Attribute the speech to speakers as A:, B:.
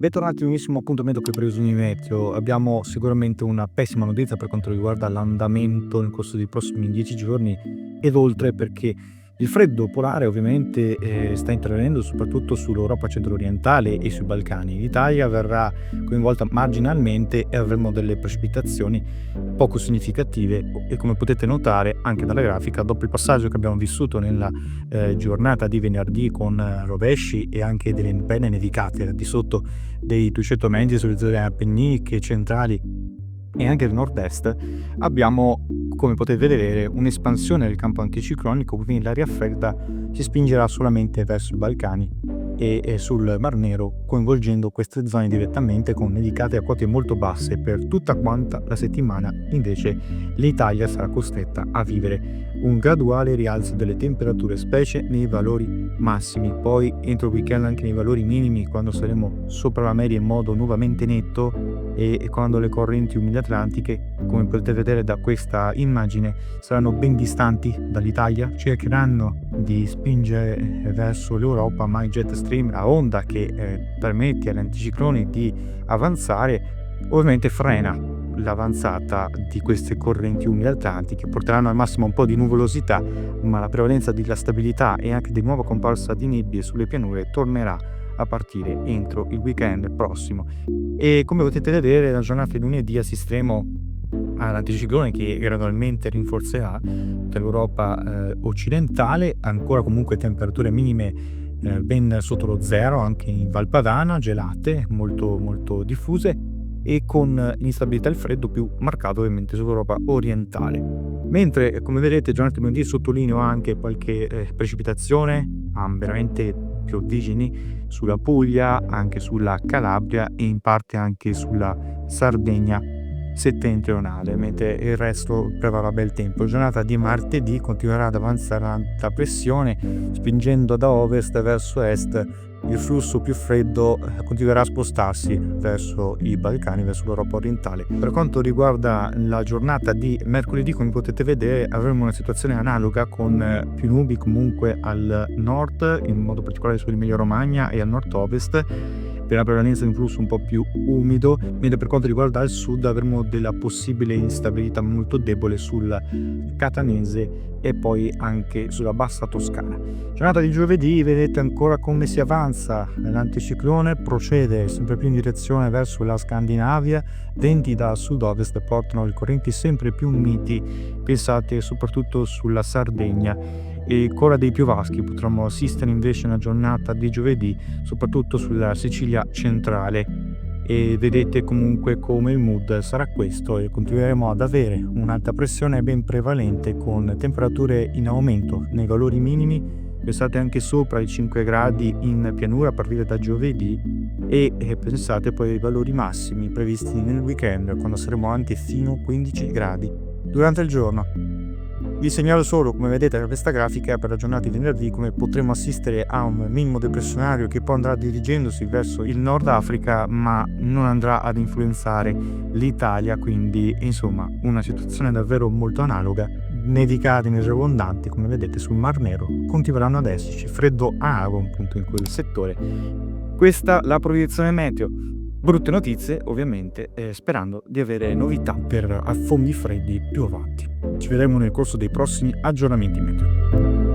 A: Bentornati in un nuovissimo appuntamento con i previsioni meteo. Abbiamo sicuramente una pessima notizia per quanto riguarda l'andamento nel corso dei prossimi 10 giorni ed oltre, perché il freddo polare ovviamente sta intervenendo soprattutto sull'Europa centro-orientale e sui Balcani. L'Italia verrà coinvolta marginalmente e avremo delle precipitazioni poco significative e, come potete notare anche dalla grafica, dopo il passaggio che abbiamo vissuto nella giornata di venerdì con rovesci e anche delle belle nevicate al di sotto dei 200 metri sulle zone appenniniche centrali e anche del nord-est, abbiamo, come potete vedere, un'espansione del campo anticiclonico, quindi l'aria fredda si spingerà solamente verso i Balcani e sul Mar Nero, coinvolgendo queste zone direttamente con nevicate a quote molto basse per tutta quanta la settimana. Invece l'Italia sarà costretta a vivere un graduale rialzo delle temperature, specie nei valori massimi, poi entro il weekend anche nei valori minimi, quando saremo sopra la media in modo nuovamente netto e quando le correnti umide atlantiche, come potete vedere da questa immagine, saranno ben distanti dall'Italia, cercheranno di spingere verso l'Europa, ma il jet stream, la onda che permette agli anticicloni di avanzare, ovviamente frena l'avanzata di queste correnti umide atlantiche, porteranno al massimo un po' di nuvolosità, ma la prevalenza della stabilità e anche di nuova comparsa di nebbie sulle pianure tornerà a partire entro il weekend prossimo. E come potete vedere, la giornata di lunedì assisteremo all'anticiclone che gradualmente rinforzerà per l'Europa occidentale, ancora comunque temperature minime ben sotto lo zero anche in Val Padana, gelate molto molto diffuse, e con l'instabilità e il freddo più marcato ovviamente sull'Europa orientale. Mentre, come vedete, giornata di lunedì sottolineo anche qualche precipitazione, veramente piovigini sulla Puglia, anche sulla Calabria e in parte anche sulla Sardegna settentrionale, mentre il resto prevarrà bel tempo. Giornata di martedì continuerà ad avanzare l'alta pressione, spingendo da ovest verso est. Il flusso più freddo continuerà a spostarsi verso i Balcani, verso l'Europa orientale. Per quanto riguarda la giornata di mercoledì, come potete vedere, avremo una situazione analoga con più nubi comunque al nord, in modo particolare sull'Emilia Romagna e al nord-ovest, per la prevalenza di un flusso un po' più umido, mentre per quanto riguarda il sud avremo della possibile instabilità molto debole sul catanese e poi anche sulla bassa Toscana. Giornata di giovedì, vedete ancora come si avanza l'anticiclone, procede sempre più in direzione verso la Scandinavia, venti da sud-ovest portano le correnti sempre più miti, pensate soprattutto sulla Sardegna, e ancora dei piovaschi potremmo assistere invece una giornata di giovedì soprattutto sulla Sicilia centrale, e vedete comunque come il mood sarà questo e continueremo ad avere un'alta pressione ben prevalente con temperature in aumento nei valori minimi, pensate anche sopra i 5 gradi in pianura a partire da giovedì e pensate poi ai valori massimi previsti nel weekend, quando saremo anche fino a 15 gradi durante il giorno. Vi segnalo solo, come vedete da questa grafica, per la giornata di venerdì come potremo assistere a un minimo depressionario che poi andrà dirigendosi verso il Nord Africa, ma non andrà ad influenzare l'Italia, quindi insomma una situazione davvero molto analoga. Nevicate abbondanti, come vedete, sul Mar Nero continueranno ad esserci, freddo ago appunto in quel settore. Questa la proiezione meteo. Brutte notizie ovviamente, sperando di avere novità per affondi freddi più avanti. Ci vedremo nel corso dei prossimi aggiornamenti meteo.